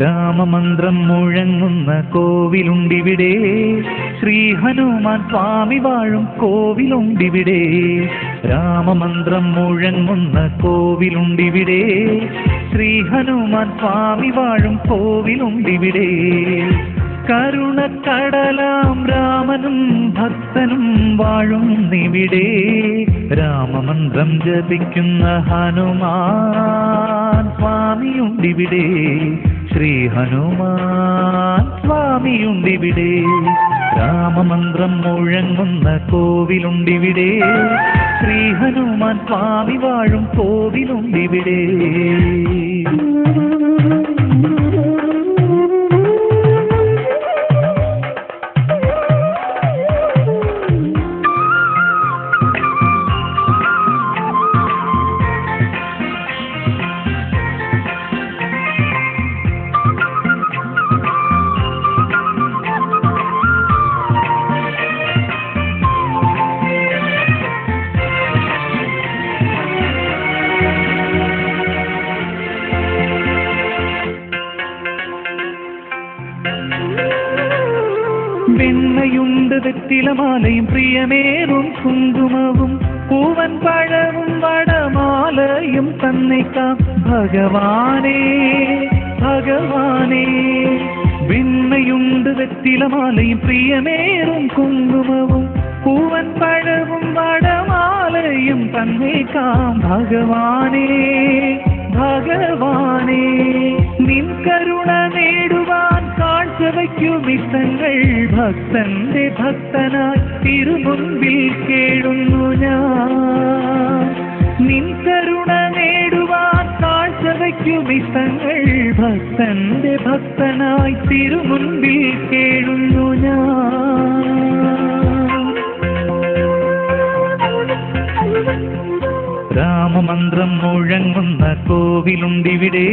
രാമമന്ത്രം മുഴങ്ങുന്ന കോവിലുണ്ടിവിടെ, ശ്രീ ഹനുമാൻ സ്വാമി വാഴും കോവിലുണ്ടിവിടെ. രാമമന്ത്രം മുഴങ്ങുന്ന കോവിലുണ്ടിവിടെ, ശ്രീ ഹനുമാൻ സ്വാമി വാഴും കോവിലുണ്ടിവിടെ. കരുണക്കടലാം രാമനും ഭക്തനും വാഴുന്നിവിടെ. രാമമന്ത്രം ജപിക്കുന്ന ഹനുമാൻ സ്വാമിയുണ്ടിവിടെ, ശ്രീ ഹനുമാൻ സ്വാമിയുണ്ടിവിടെ. രാമമന്ത്രം മുഴങ്ങുന്ന കോവിലുണ്ടിവിടെ, ശ്രീ ഹനുമാൻ സ്വാമി വാഴും കോവിലുണ്ടിവിടെ. വെണ്ണയുണ്ട് വെറ്റിലമാലയും പ്രിയമേറും കുങ്കുമവും പൂവൻ പഴവും വടമാലയും തന്നേക്കാം ഭഗവാനേ ഭഗവാനേ. വെണ്ണയുണ്ട് വെറ്റിലമാലയും പ്രിയമേറും കുങ്കുമവും പൂവൻ പഴവും വടമാലയും തന്നേക്കാം ഭഗവാനേ ഭഗവാനേ. നിൻ കരുണ നേടുവാൻ കാഴ്ചവയ്ക്കുമിത്തങ്ങൾ ഭക്തന്റെ ഭക്തനായി തിരുമുൻപിൽ കേഴുന്നു ഞാൻ. നിൻ കരുണ നേടുവാൻ കാഴ്ചവയ്ക്കുമിത്തങ്ങൾ ഭക്തന്റെ ഭക്തനായി തിരുമുൻപിൽ കേഴുന്നു ഞാൻ. രാമമന്ത്രം മുഴങ്ങുന്ന കോവിലുണ്ടിവിടെ,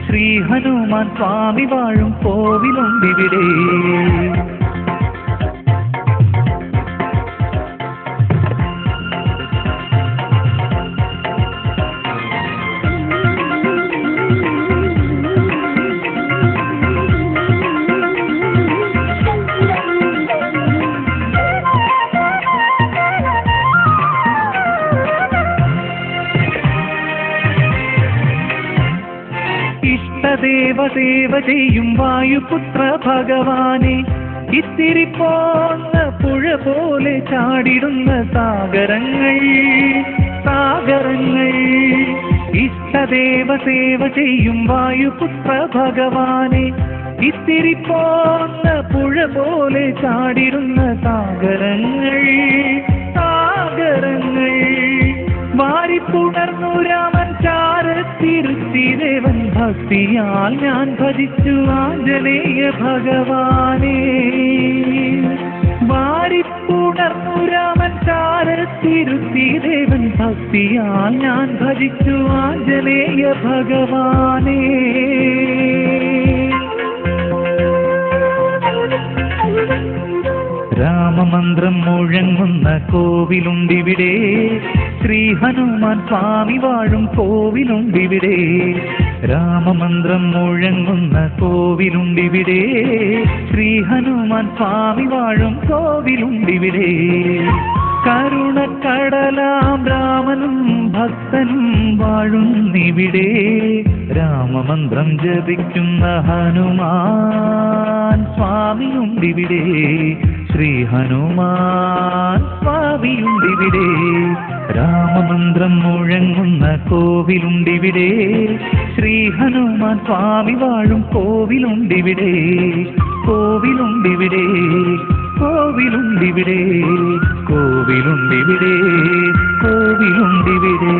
ശ്രീ ഹനുമാൻ സ്വാമി വാഴും കോവിലുണ്ടിവിടെ. ദേവദേവ ചെയ്യും വായുപുത്ര ഭഗവാനെ, ഇത്തിരി പോന്ന പുഴ പോലെ ചാടിടുന്ന സാഗരങ്ങൾ സാഗരങ്ങൾ. ഇഷ്ടദേവ സേവ ചെയ്യും വായുപുത്ര ഭഗവാനെ, ഇത്തിരി പോന്ന പുഴ പോലെ ചാടിടുന്ന സാഗരങ്ങൾ സാഗരങ്ങൾ. വാരിപ്പുണർന്നു രാമൻ ചാരത്തിരുത്തി ദേവൻ, ഭക്തിയാൽ ഞാൻ ഭജിച്ചു ആഞ്ജനേയ ഭഗവാനേ. വാരിപ്പുണർന്നു രാമൻ ചാരത്തിരുത്തി ദേവൻ, ഭക്തിയാൽ ഞാൻ ഭജിച്ചു ആഞ്ജനേയ ഭഗവാനേ. രാമമന്ത്രം മുഴങ്ങുന്ന കോവിലുണ്ടിവിടെ, ശ്രീ ഹനുമാൻ സ്വാമി വാഴും കോവിലുണ്ടിവിടെ. രാമമന്ത്രം മുഴങ്ങുന്ന കോവിലുണ്ടിവിടെ, ശ്രീ ഹനുമാൻ സ്വാമി വാഴും കോവിലുണ്ടിവിടെ. കരുണക്കടലാം രാമനും ഭക്തനും വാഴുന്നിവിടെ. രാമമന്ത്രം ജപിക്കുന്ന ഹനുമാൻ സ്വാമിയുണ്ടിവിടെ, ശ്രീ ഹനുമാൻ സ്വാമിയുണ്ടിവിടെ. രാമമന്ത്രം മുഴങ്ങുന്ന കോവിലുണ്ടിവിടെ, ശ്രീ ഹനുമാൻ സ്വാമി വാഴും കോവിലുണ്ടിവിടെ. കോവിലുണ്ടിവിടെ കോവിലുണ്ടിവിടെ കോവിലുണ്ടിവിടെ കോവിലുണ്ടിവിടെ.